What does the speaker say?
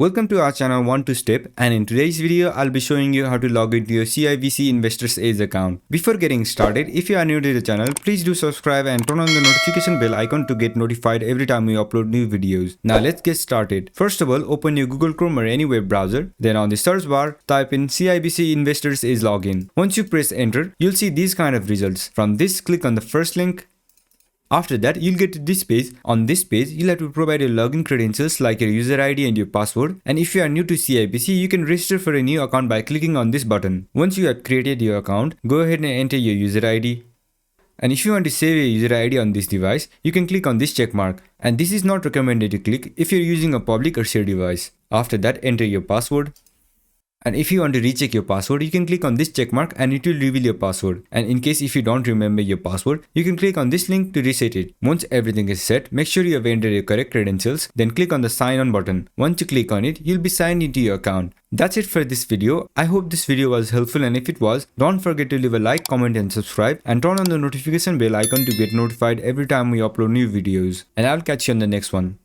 Welcome to our channel 1 to Step, and in today's video I'll be showing you how to log into your CIBC Investors Edge account. Before getting started, if you are new to the channel, please do subscribe and turn on the notification bell icon to get notified every time we upload new videos. Now let's get started. First of all, open your Google Chrome or any web browser. Then on the search bar, type in CIBC Investors Edge login. Once you press enter, you'll see these kind of results. From this, click on the first link. After that, you'll get to this page. On this page, you'll have to provide your login credentials like your user ID and your password. And if you are new to CIBC, you can register for a new account by clicking on this button. Once you have created your account, go ahead and enter your user ID. And if you want to save your user ID on this device, you can click on this check mark. And this is not recommended to click if you're using a public or shared device. After that, enter your password. And if you want to recheck your password, you can click on this check mark and it will reveal your password. And in case if you don't remember your password, you can click on this link to reset it. Once everything is set, make sure you have entered your correct credentials, then click on the sign on button. Once you click on it, you'll be signed into your account. That's it for this video. I hope this video was helpful, and if it was, don't forget to leave a like, comment and subscribe, and turn on the notification bell icon to get notified every time we upload new videos. And I'll catch you on the next one.